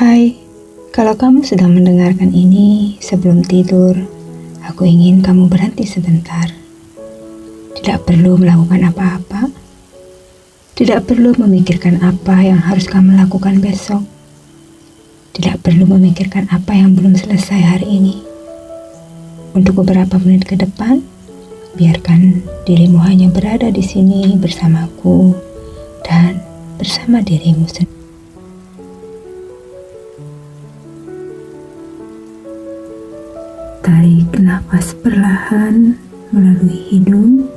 Hai, kalau kamu sedang mendengarkan ini sebelum tidur, aku ingin kamu berhenti sebentar. Tidak perlu melakukan apa-apa. Tidak perlu memikirkan apa yang harus kamu lakukan besok. Tidak perlu memikirkan apa yang belum selesai hari ini. Untuk beberapa menit ke depan, biarkan dirimu hanya berada di sini bersamaku dan bersama dirimu sendiri. Tarik nafas perlahan melalui hidung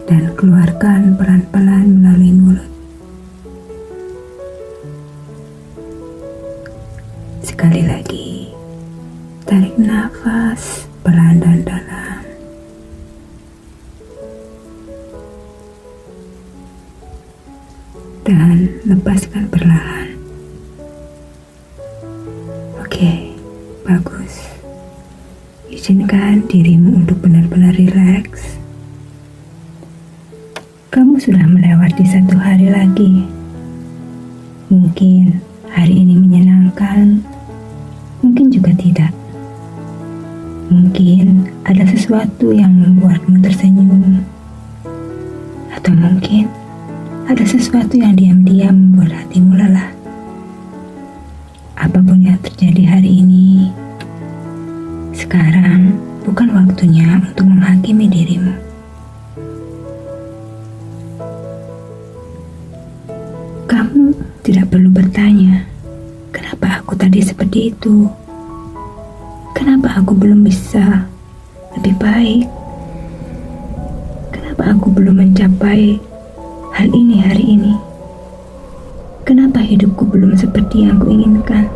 dan keluarkan pelan-pelan melalui mulut. Sekali lagi, tarik nafas pelan dan dalam. Dan lepaskan perlahan. Oke. Bagus. Izinkan dirimu untuk benar-benar rileks. Kamu sudah melewati satu hari lagi. Mungkin hari ini menyenangkan, mungkin juga tidak. Mungkin ada sesuatu yang membuatmu tersenyum. Atau mungkin ada sesuatu yang diam-diam membuat hatimu lelah. Apapun yang terjadi hari ini, sekarang bukan waktunya untuk menghakimi dirimu. Kamu tidak perlu bertanya, kenapa aku tadi seperti itu? Kenapa aku belum bisa lebih baik? Kenapa aku belum mencapai hal ini hari ini? Kenapa hidupku belum seperti yang kuinginkan?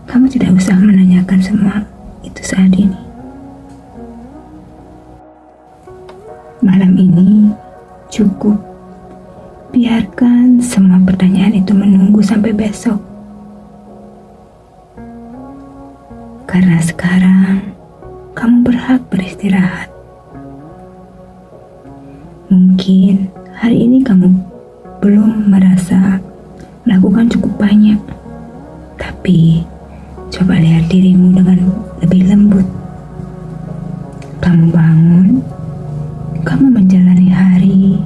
Kamu tidak usah menanyakan semua itu saat ini. Malam ini cukup. Biarkan semua pertanyaan itu menunggu sampai besok. Karena sekarang kamu berhak beristirahat. Mungkin hari ini kamu belum merasa melakukan cukup banyak, tapi coba lihat dirimu dengan lebih lembut. Kamu bangun, kamu menjalani hari,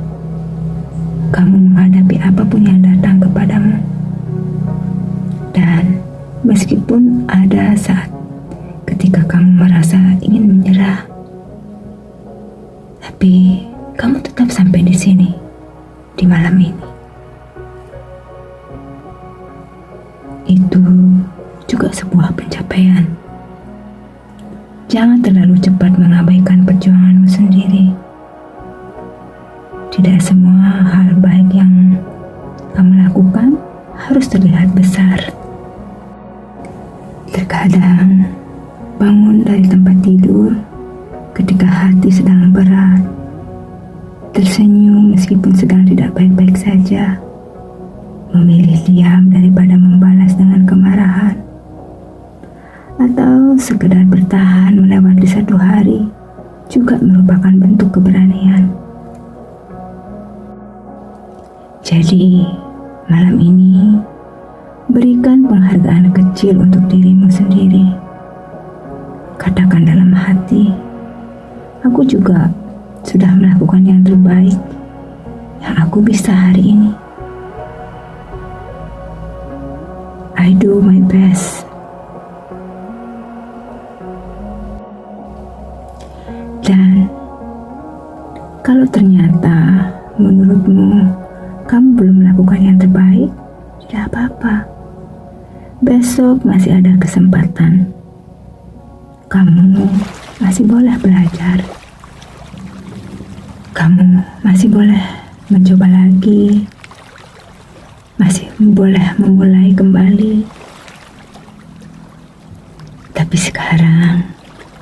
kamu menghadapi apapun yang datang kepadamu. Dan meskipun ada saat ketika kamu merasa ingin menyerah, tapi kamu tetap sampai di sini di malam ini. Itu juga sebuah pencapaian. Jangan terlalu cepat mengabaikan perjuanganmu sendiri. Tidak semua hal baik yang kamu lakukan harus terlihat besar. Terkadang bangun dari tempat tidur ketika hati sedang berat, tersenyum meskipun sedang tidak baik-baik saja, memilih diam daripada membalas dengan kemarahan, atau sekedar bertahan melewati satu hari juga merupakan bentuk keberanian. Jadi, malam ini berikan penghargaan kecil untuk dirimu sendiri. Katakan dalam hati, aku juga sudah melakukan yang terbaik yang aku bisa hari ini. I do my best. Dan kalau ternyata menurutmu kamu belum melakukan yang terbaik, tidak apa-apa. Besok masih ada kesempatan. Kamu masih boleh belajar. Kamu masih boleh mencoba lagi, masih boleh memulai kembali. Tapi sekarang,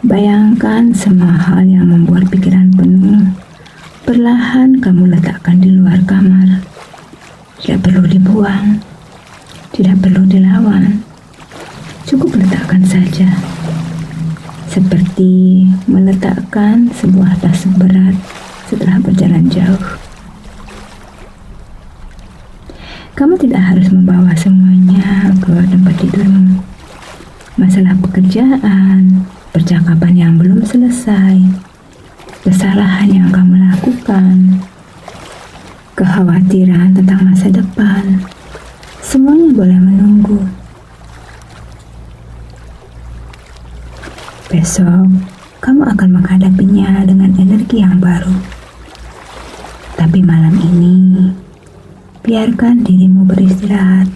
bayangkan semua hal yang membuat pikiran penuh, perlahan kamu letakkan di luar kamar. Tidak perlu dibuang, tidak perlu dilawan, cukup letakkan saja. Seperti meletakkan sebuah tas berat setelah berjalan jauh. Kamu tidak harus membawa semuanya ke tempat tidurmu. Masalah pekerjaan, percakapan yang belum selesai, kesalahan yang kamu lakukan, kekhawatiran tentang masa depan, semuanya boleh menunggu. Besok, kamu akan menghadapinya dengan energi yang baru. Tapi malam ini, biarkan dirimu beristirahat.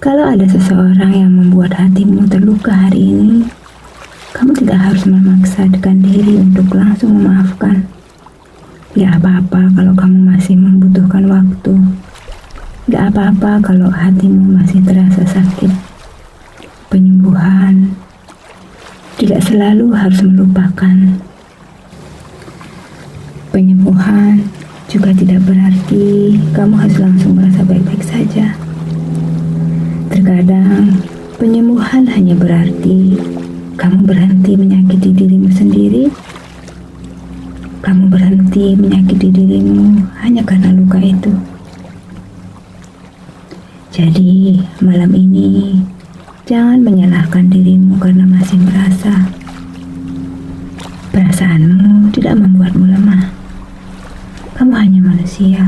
Kalau ada seseorang yang membuat hatimu terluka hari ini, kamu tidak harus memaksakan diri untuk langsung memaafkan. Tidak apa-apa kalau kamu masih membutuhkan waktu. Tidak apa-apa kalau hatimu masih terasa sakit. Penyembuhan tidak selalu harus melupakan. Penyembuhan juga tidak berarti kamu harus langsung merasa baik-baik saja. Terkadang, penyembuhan hanya berarti kamu berhenti menyakiti dirimu sendiri. Kamu berhenti menyakiti dirimu hanya karena luka itu. Jadi, malam ini, jangan menyalahkan dirimu karena masih merasa. Perasaanmu tidak membuatmu lemah. Kamu hanya manusia,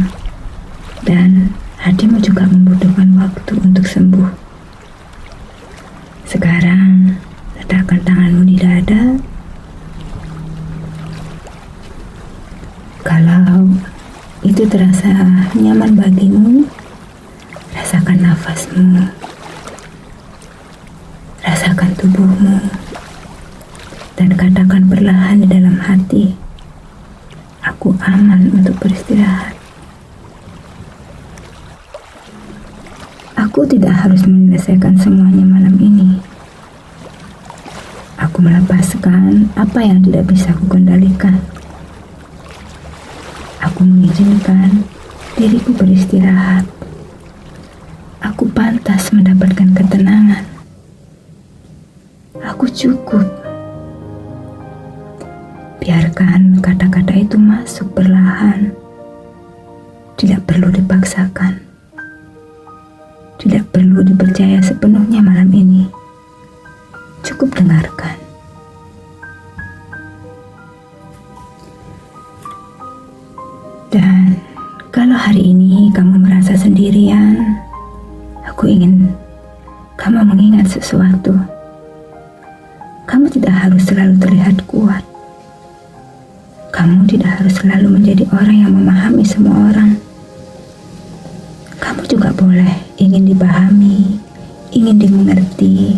dan hatimu juga membutuhkan waktu untuk sembuh. Sekarang, letakkan tanganmu di dada. Kalau itu terasa nyaman bagimu, rasakan nafasmu, rasakan tubuhmu, dan katakan perlahan di dalam hati, aku aman untuk beristirahat. Aku tidak harus menyelesaikan semuanya malam ini. Aku melepaskan apa yang tidak bisa kukendalikan. Aku mengizinkan diriku beristirahat. Aku pantas mendapatkan ketenangan. Aku cukup. Biarkan kata-kata itu masuk perlahan. Tidak perlu dipaksakan. Tidak perlu dipercaya sepenuhnya malam ini. Cukup dengarkan. Dan kalau hari ini kamu merasa sendirian, aku ingin kamu mengingat sesuatu. Kamu tidak harus selalu terlihat kuat. Kamu tidak harus selalu menjadi orang yang memahami semua orang. Kamu juga boleh ingin dipahami, ingin dimengerti.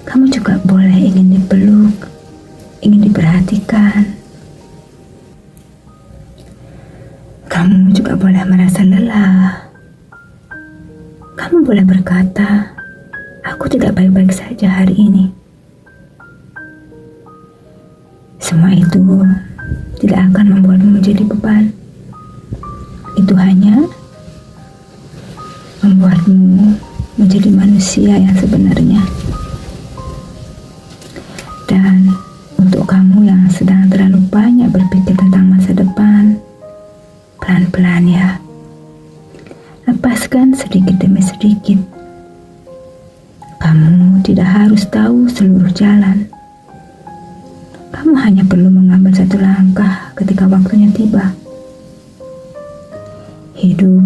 Kamu juga boleh ingin dipeluk, ingin diperhatikan. Kamu juga boleh merasa lelah. Kamu boleh berkata, aku tidak baik-baik saja hari ini. Semua itu tidak akan membuatmu menjadi beban. Itu hanya membuatmu menjadi manusia yang sebenarnya. Dan untuk kamu yang sedang terlalu banyak berpikir tentang masa depan, pelan-pelan ya. Lepaskan sedikit demi sedikit. Kamu tidak harus tahu seluruh jalan. Kamu hanya perlu mengambil satu langkah ketika waktunya tiba. Hidup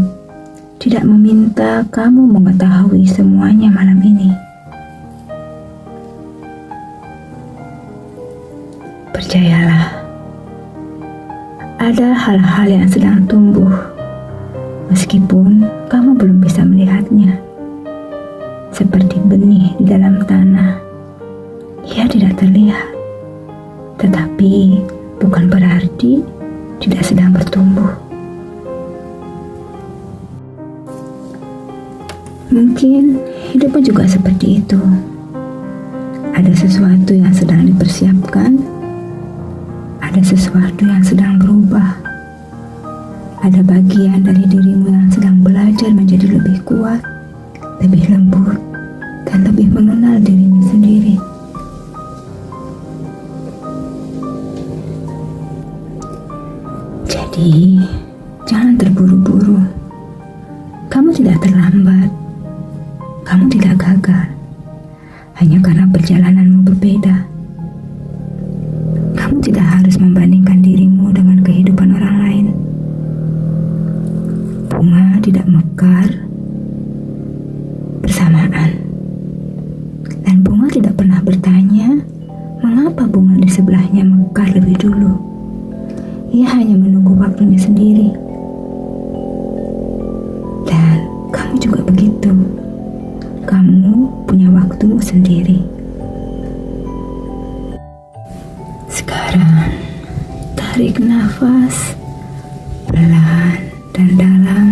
tidak meminta kamu mengetahui semuanya malam ini. Percayalah, ada hal-hal yang sedang tumbuh, meskipun kamu belum bisa melihatnya. Seperti benih di dalam tanah, ia tidak terlihat, tetapi bukan berarti tidak sedang bertumbuh. Mungkin hidupmu juga seperti itu. Ada sesuatu yang sedang dipersiapkan, ada sesuatu yang sedang berubah. Ada bagian dari dirimu yang sedang belajar menjadi lebih kuat, lebih lembut, dan lebih mengenal dirinya sendiri. Jadi, Jangan terburu-buru. Kamu tidak terlambat. Kamu tidak gagal. Hanya karena perjalananmu berbeda. Kamu tidak harus membandingkan dirimu dengan kehidupan orang lain. Bunga tidak mekar bersamaan. Dan bunga tidak pernah bertanya mengapa bunga di sebelahnya mekar lebih dulu. Ia hanya menunggu waktunya sendiri. Dan kamu juga begitu. Kamu punya waktumu sendiri. Sekarang, tarik nafas pelan dan dalam.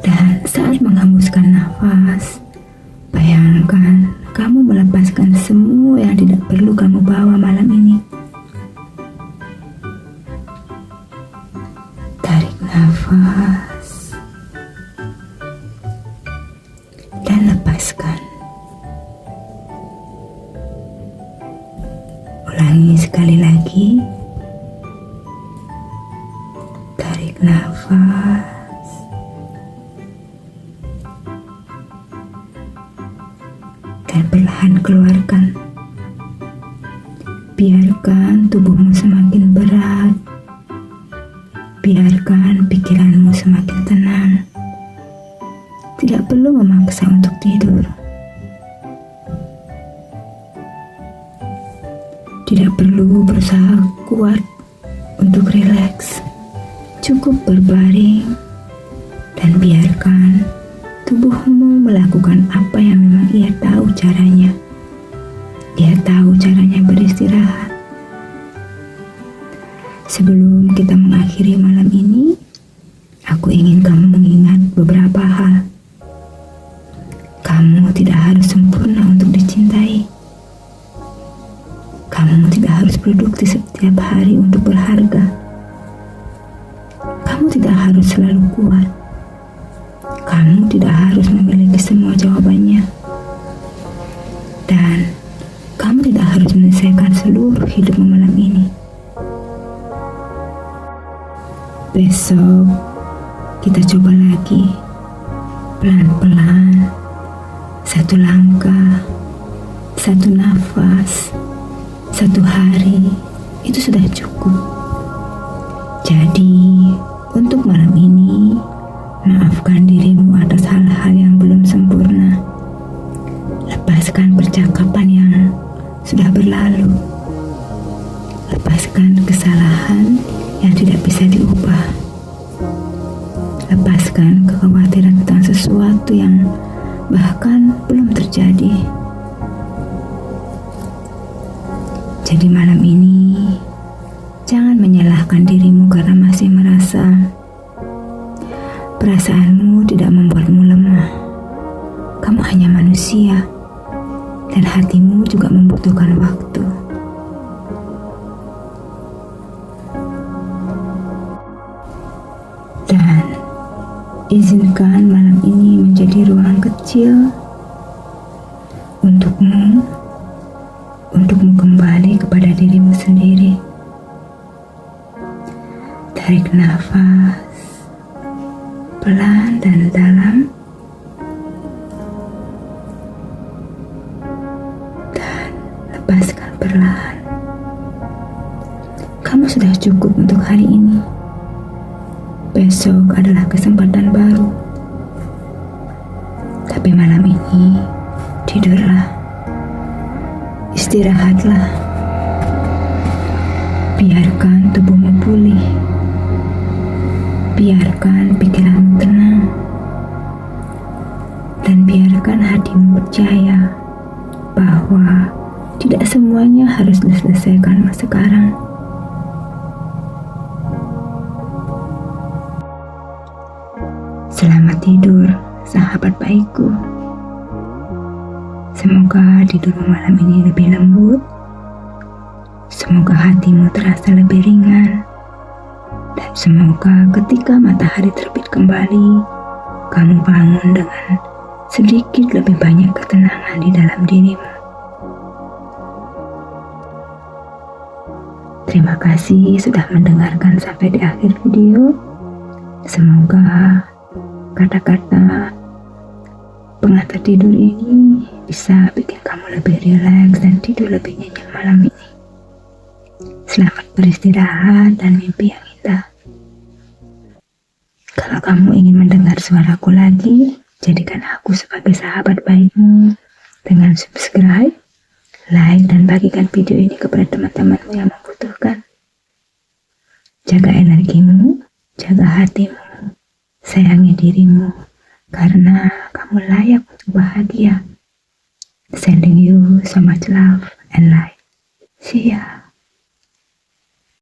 Dan saat menghembuskan nafas, bayangkan kamu melepaskan semua yang tidak perlu kamu bawa malam ini. Tarik nafas dan lepaskan. Ulangi sekali lagi. Tarik nafas dan perlahan keluarkan. Biarkan tubuhmu semakin berat. Biarkan pikiranmu semakin tenang. Tidak perlu memaksa untuk tidur. Tidak perlu berusaha kuat untuk rileks. Cukup berbaring dan biarkan tubuhmu melakukan apa yang memang ia tahu caranya. Ia tahu caranya beristirahat. Sebelum kita mengakhiri malam ini, aku ingin kamu mengingat beberapa hal. Kamu tidak harus sempurna untuk dicintai. Kamu tidak harus produktif setiap hari untuk berharga. Kamu tidak harus selalu kuat. Kamu tidak harus memiliki semua jawabannya. Dan kamu tidak harus menyelesaikan seluruh hidupmu malam ini. Besok kita coba lagi. Pelan-pelan. Satu langkah. Satu nafas. Satu hari. Itu sudah cukup. Jadi, untuk malam ini, maafkan dirimu atas hal-hal yang belum sempurna. Lepaskan percakapan yang sudah berlalu. Lepaskan kesalahan yang tidak bisa diubah. Lepaskan kekhawatiran tentang sesuatu yang bahkan belum terjadi. Jadi malam ini, jangan menyalahkan dirimu karena masih merasa perasaanmu tidak membuatmu lemah. Kamu hanya manusia, dan hatimu juga membutuhkan waktu. Dan izinkan malam ini menjadi ruang kecil untukmu kembali kepada dirimu sendiri. Tarik nafas pelan dan dalam, dan lepaskan perlahan. Kamu sudah cukup untuk hari ini. Besok adalah kesempatan baru. Tapi malam ini, tidurlah. Istirahatlah. Biarkan tubuhmu pulih. Biarkan pikiranmu tenang. Dan biarkan hatimu percaya bahwa tidak semuanya harus diselesaikan sekarang. Selamat tidur, sahabat baikku. Semoga tidurmu malam ini lebih lembut. Semoga hatimu terasa lebih ringan. Dan semoga ketika matahari terbit kembali, kamu bangun dengan sedikit lebih banyak ketenangan di dalam dirimu. Terima kasih sudah mendengarkan sampai di akhir video. Semoga kata-kata pengantar tidur ini bisa bikin kamu lebih rileks dan tidur lebih nyenyak malam ini. Selamat beristirahat dan mimpi yang indah. Kalau kamu ingin mendengar suaraku lagi, jadikan aku sebagai sahabat baikmu dengan subscribe, like, dan bagikan video ini kepada teman-temanmu yang membutuhkan. Jaga energimu, jaga hatimu, sayangi dirimu, karena kamu layak untuk bahagia. Sending you so much love and light. See ya.